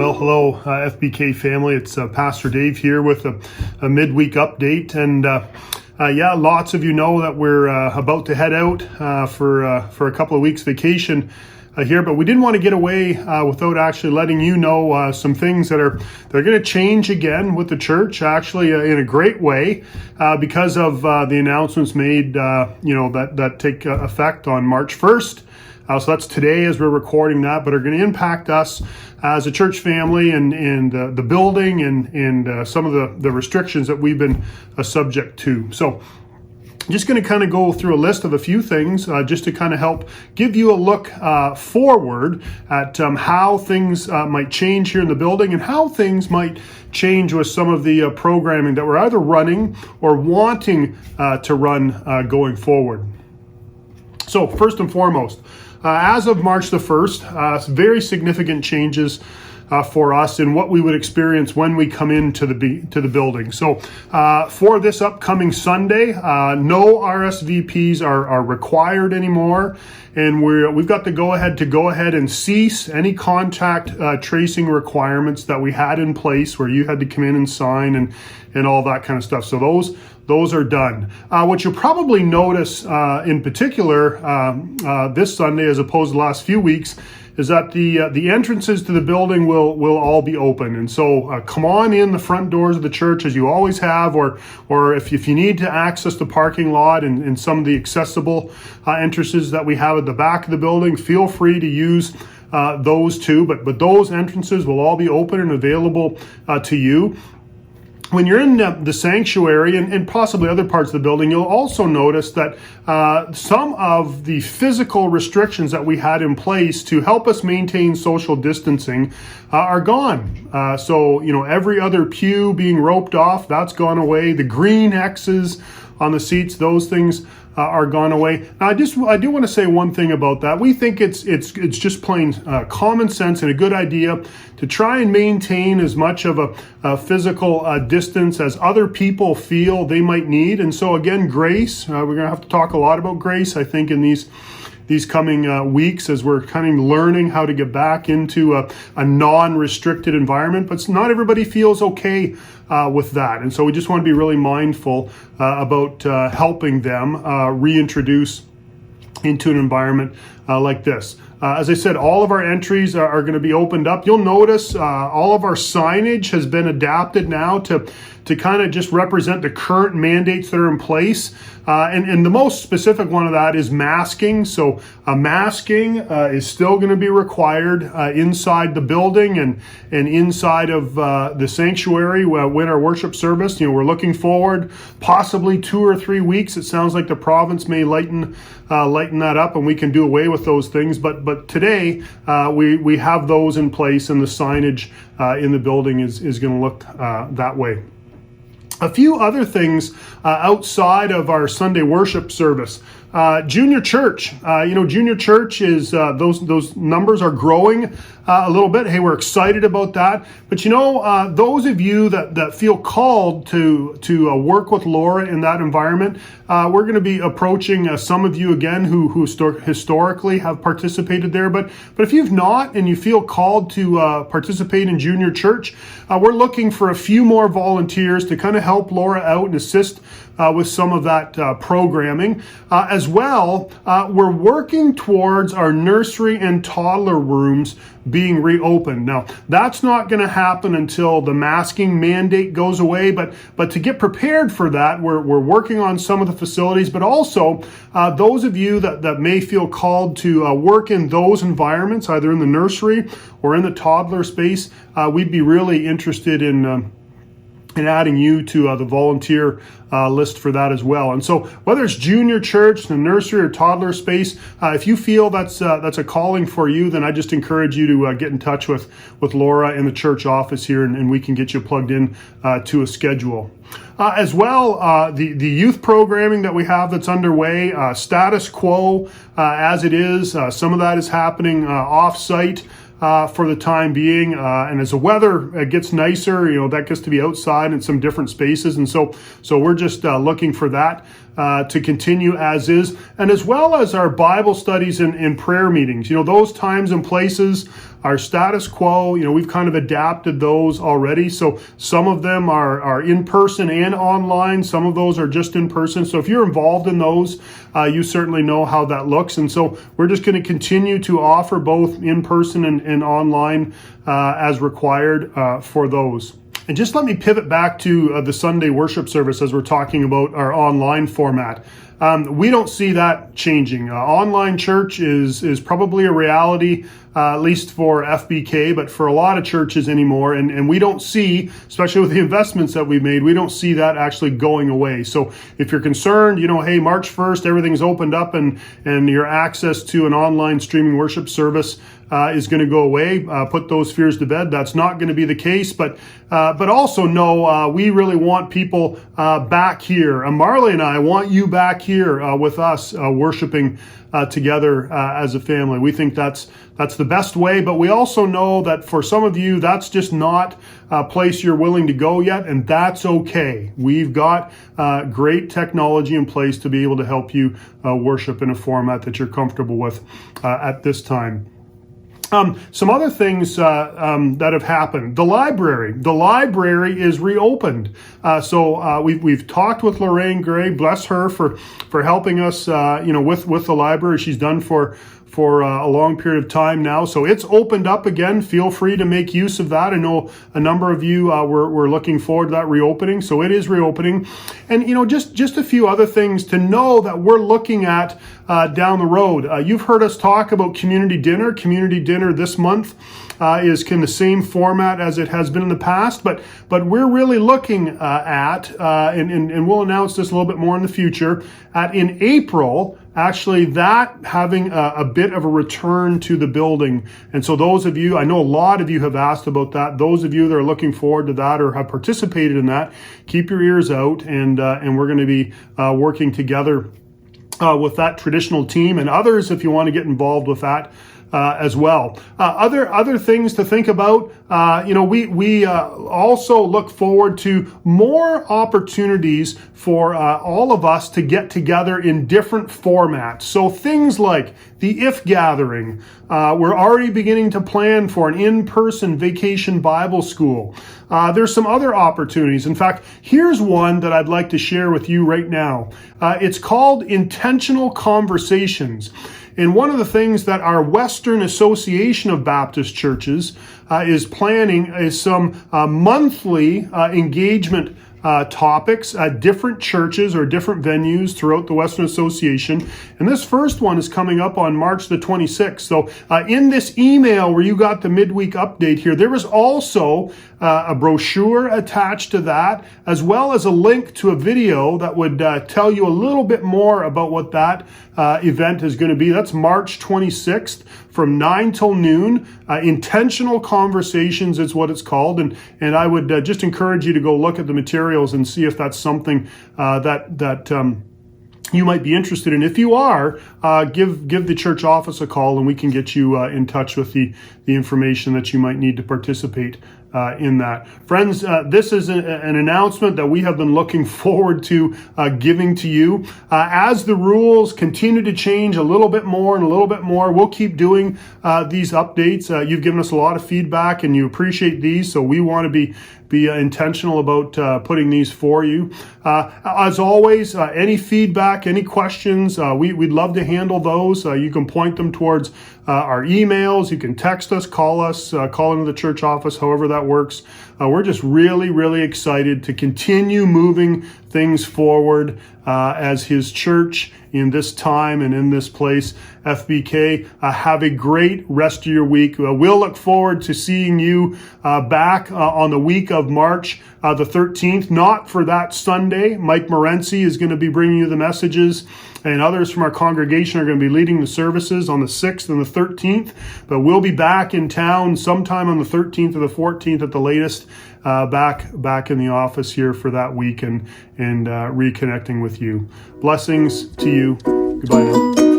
Well, hello, FBK family. It's Pastor Dave here with a midweek update. And lots of you know that we're about to head out for a couple of weeks vacation here, but we didn't want to get away without actually letting you know some things that are going to change again with the church, actually in a great way, because of the announcements made, that take effect on March 1st. So that's today as we're recording that, but are going to impact us as a church family and the building and some of the restrictions that we've been subject to. So just going to kind of go through a list of a few things just to kind of help give you a look forward at how things might change here in the building and how things might change with some of the programming that we're either running or wanting to run going forward. So first and foremost, as of March the 1st, very significant changes for us in what we would experience when we come into the building. So for this upcoming Sunday, no RSVPs are required anymore, and we've got the go ahead and cease any contact tracing requirements that we had in place, where you had to come in and sign and all that kind of stuff. So those are done. What you'll probably notice in particular this Sunday, as opposed to the last few weeks, is that the entrances to the building will all be open. And so come on in the front doors of the church as you always have, or if you need to access the parking lot and some of the accessible entrances that we have at the back of the building, feel free to use those too. But those entrances will all be open and available to you. When you're in the sanctuary and possibly other parts of the building, you'll also notice that some of the physical restrictions that we had in place to help us maintain social distancing are gone. So, every other pew being roped off, that's gone away. The green X's on the seats, those things are gone away. Now, I do want to say one thing about that. We think it's just plain common sense and a good idea to try and maintain as much of a physical distance as other people feel they might need. And so again, grace, we're going to have to talk a lot about grace, I think, in these coming weeks, as we're kind of learning how to get back into a non-restricted environment. But not everybody feels okay with that. And so we just want to be really mindful about helping them reintroduce into an environment like this. As I said, all of our entries are going to be opened up. You'll notice all of our signage has been adapted now to kind of just represent the current mandates that are in place. And the most specific one of that is masking. So masking is still going to be required inside the building and inside of the sanctuary when our worship service. We're looking forward possibly 2 or 3 weeks. It sounds like the province may lighten that up and we can do away with those things. But today we have those in place, and the signage in the building is going to look that way. A few other things outside of our Sunday worship service. Junior church, junior church is those numbers are growing a little bit. Hey, we're excited about that. But those of you that feel called to work with Laura in that environment, we're going to be approaching some of you again who historically have participated there. But if you've not and you feel called to participate in junior church, we're looking for a few more volunteers to kind of help Laura out and assist with some of that programming. As well, we're working towards our nursery and toddler rooms being reopened. Now, that's not going to happen until the masking mandate goes away, but to get prepared for that, we're working on some of the facilities, but also those of you that may feel called to work in those environments, either in the nursery or in the toddler space, we'd be really interested in adding you to the volunteer list for that as well. And so whether it's junior church, the nursery or toddler space, if you feel that's a calling for you, then I just encourage you to get in touch with Laura in the church office here, and we can get you plugged in to a schedule. As well, the youth programming that we have that's underway, status quo as it is. Some of that is happening off-site for the time being, and as the weather gets nicer, that gets to be outside in some different spaces, and so we're just looking for that to continue as is, and as well as our Bible studies and prayer meetings. Those times and places are status quo. We've kind of adapted those already. So some of them are in person and online. Some of those are just in person. So if you're involved in those, you certainly know how that looks. And so we're just going to continue to offer both in person and online as required for those. And just let me pivot back to the Sunday worship service as we're talking about our online format. We don't see that changing. Online church is probably a reality, at least for FBK, but for a lot of churches anymore. And we don't see, especially with the investments that we've made, we don't see that actually going away. So if you're concerned, hey, March 1st, everything's opened up and your access to an online streaming worship service is going to go away. Put those fears to bed. That's not going to be the case. But also know we really want people back here. Marley and I want you back here with us worshiping together as a family. We think that's the best way. But we also know that for some of you, that's just not a place you're willing to go yet, and that's okay. We've got great technology in place to be able to help you worship in a format that you're comfortable with at this time. Some other things that have happened. The library is reopened. So we've talked with Lorraine Gray, bless her for helping us, with the library. She's done for a long period of time now. So it's opened up again. Feel free to make use of that. I know a number of you were looking forward to that reopening. So it is reopening. And, just a few other things to know that we're looking at down the road. You've heard us talk about community dinner. Community dinner this month is in the same format as it has been in the past, but we're really looking at, and we'll announce this a little bit more in the future, in April, actually that having a bit of a return to the building. And so those of you, I know a lot of you have asked about that. Those of you that are looking forward to that or have participated in that, keep your ears out, and we're going to be working together with that traditional team and others if you want to get involved with that as well. Other things to think about. We also look forward to more opportunities for all of us to get together in different formats. So things like the IF gathering. We're already beginning to plan for an in-person vacation Bible school. There's some other opportunities. In fact, here's one that I'd like to share with you right now. It's called Intentional Conversations. And one of the things that our Western Association of Baptist Churches is planning is some monthly engagement topics at different churches or different venues throughout the Western Association. And this first one is coming up on March the 26th. So in this email where you got the midweek update here, there was also a brochure attached to that, as well as a link to a video that would tell you a little bit more about what that event is going to be. That's March 26th from 9 till noon. Intentional Conversations is what it's called. And I would just encourage you to go look at the materials and see if that's something that you might be interested in. If you are, give the church office a call and we can get you in touch with the information that you might need to participate in that. Friends, this is an announcement that we have been looking forward to giving to you. As the rules continue to change a little bit more and a little bit more, we'll keep doing these updates. You've given us a lot of feedback and you appreciate these, so we want to be intentional about putting these for you. As always, any feedback, any questions, we'd love to handle those. You can point them towards our emails. You can text us, call into the church office, however that works. We're just really, really excited to continue moving things forward as His church in this time and in this place. FBK, have a great rest of your week. We'll look forward to seeing you back on the week of March the 13th, not for that Sunday. Mike Morency is going to be bringing you the messages, and others from our congregation are going to be leading the services on the 6th and the 13th. But we'll be back in town sometime on the 13th or the 14th at the latest, back in the office here for that week and reconnecting with you. Blessings to you. Goodbye now.